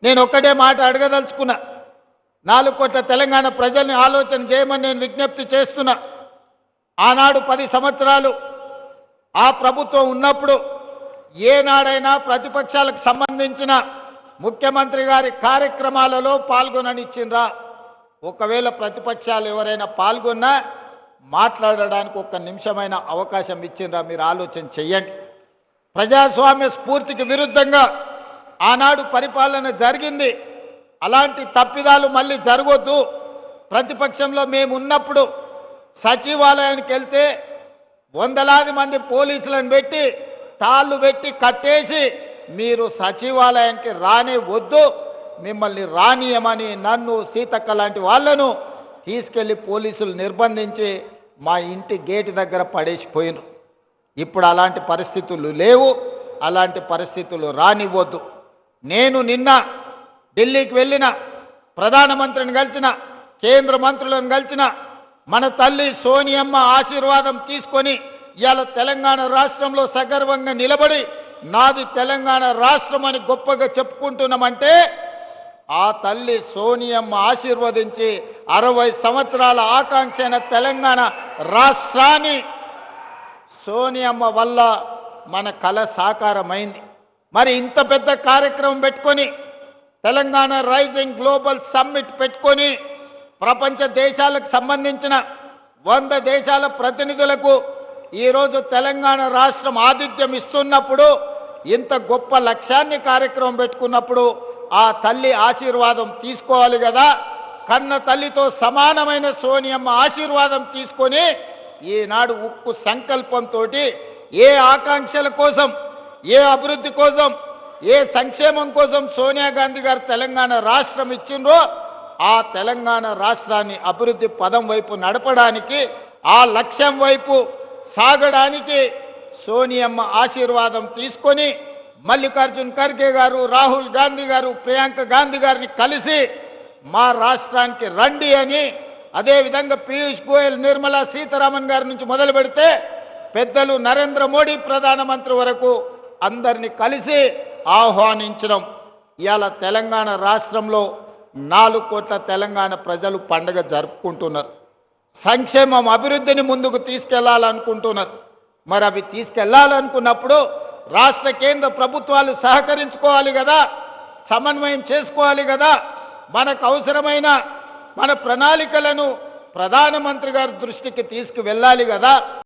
నేను ఒక్కటే మాట అడగదలుచుకున్నా. 4 కోట్ల తెలంగాణ ప్రజల్ని ఆలోచన చేయమని నేను విజ్ఞప్తి చేస్తున్నా. ఆనాడు 10 సంవత్సరాలు ఆ ప్రభుత్వం ఉన్నప్పుడు ఏనాడైనా ప్రతిపక్షాలకు సంబంధించిన ముఖ్యమంత్రి గారి కార్యక్రమాలలో పాల్గొననిచ్చిండ్రా? ఒకవేళ ప్రతిపక్షాలు ఎవరైనా పాల్గొన్నా మాట్లాడడానికి ఒక్క నిమిషమైన అవకాశం ఇచ్చిండ్రా? మీరు ఆలోచన చెయ్యండి. ప్రజాస్వామ్య స్ఫూర్తికి విరుద్ధంగా ఆనాడు పరిపాలన జరిగింది. అలాంటి తప్పిదాలు మళ్ళీ జరగొద్దు. ప్రతిపక్షంలో మేము ఉన్నప్పుడు సచివాలయానికి వెళ్తే వందలాది మంది పోలీసులను పెట్టి తాళ్ళు పెట్టి కట్టేసి మీరు సచివాలయానికి రానే వద్దు, మిమ్మల్ని రానియమని నన్ను సీతక్క లాంటి వాళ్ళను తీసుకెళ్లి పోలీసులు నిర్బంధించి మా ఇంటి గేటు దగ్గర పడేసిపోయినారు. ఇప్పుడు అలాంటి పరిస్థితులు లేవు, అలాంటి పరిస్థితులు రానివ్వద్దు. నేను నిన్న ఢిల్లీకి వెళ్ళిన, ప్రధానమంత్రిని కలిసిన, కేంద్ర మంత్రులను కలిసిన, మన తల్లి సోనియమ్మ ఆశీర్వాదం తీసుకొని ఇవాళ తెలంగాణ రాష్ట్రంలో సగర్వంగా నిలబడి నాది తెలంగాణ రాష్ట్రం అని గొప్పగా చెప్పుకుంటున్నామంటే ఆ తల్లి సోనియమ్మ ఆశీర్వదించి 60 సంవత్సరాల ఆకాంక్ష అయిన తెలంగాణ రాష్ట్రాన్ని సోనియమ్మ వల్ల మన కల సాకారమైంది. మరి ఇంత పెద్ద కార్యక్రమం పెట్టుకొని తెలంగాణ రైజింగ్ గ్లోబల్ సమ్మిట్ పెట్టుకొని ప్రపంచ దేశాలకు సంబంధించిన 100 దేశాల ప్రతినిధులకు ఈరోజు తెలంగాణ రాష్ట్రం ఆతిథ్యం ఇస్తున్నప్పుడు, ఇంత గొప్ప లక్ష్యాన్ని కార్యక్రమం పెట్టుకున్నప్పుడు ఆ తల్లి ఆశీర్వాదం తీసుకోవాలి కదా. కన్న తల్లితో సమానమైన సోనియమ్మ ఆశీర్వాదం తీసుకొని ఈనాడు ఉక్కు సంకల్పంతో ఏ ఆకాంక్షల కోసం, ఏ అభివృద్ధి కోసం, ఏ సంక్షేమం కోసం సోనియా గాంధీ గారు తెలంగాణ రాష్ట్రం ఇచ్చిండ్రో ఆ తెలంగాణ రాష్ట్రాన్ని అభివృద్ధి పదం వైపు నడపడానికి, ఆ లక్ష్యం వైపు సాగడానికి సోనియమ్మ ఆశీర్వాదం తీసుకొని మల్లికార్జున్ ఖర్గే గారు, రాహుల్ గాంధీ గారు, ప్రియాంక గాంధీ గారిని కలిసి మా రాష్ట్రానికి రండి అని, అదేవిధంగా పీయూష్ గోయల్, నిర్మలా సీతారామన్ గారి నుంచి మొదలు పెడితే పెద్దలు నరేంద్ర మోడీ ప్రధానమంత్రి వరకు అందరినీ కలిసి ఆహ్వానించడం. ఇవాళ తెలంగాణ రాష్ట్రంలో 4 కోట్ల తెలంగాణ ప్రజలు పండుగ జరుపుకుంటున్నారు. సంక్షేమం, అభివృద్ధిని ముందుకు తీసుకెళ్లాలనుకుంటున్నారు. మరి అవి తీసుకెళ్లాలనుకున్నప్పుడు రాష్ట్ర కేంద్ర ప్రభుత్వాలు సహకరించుకోవాలి కదా, సమన్వయం చేసుకోవాలి కదా. మనకు అవసరమైన మన ప్రణాళికలను ప్రధానమంత్రి గారి దృష్టికి తీసుకువెళ్ళాలి కదా.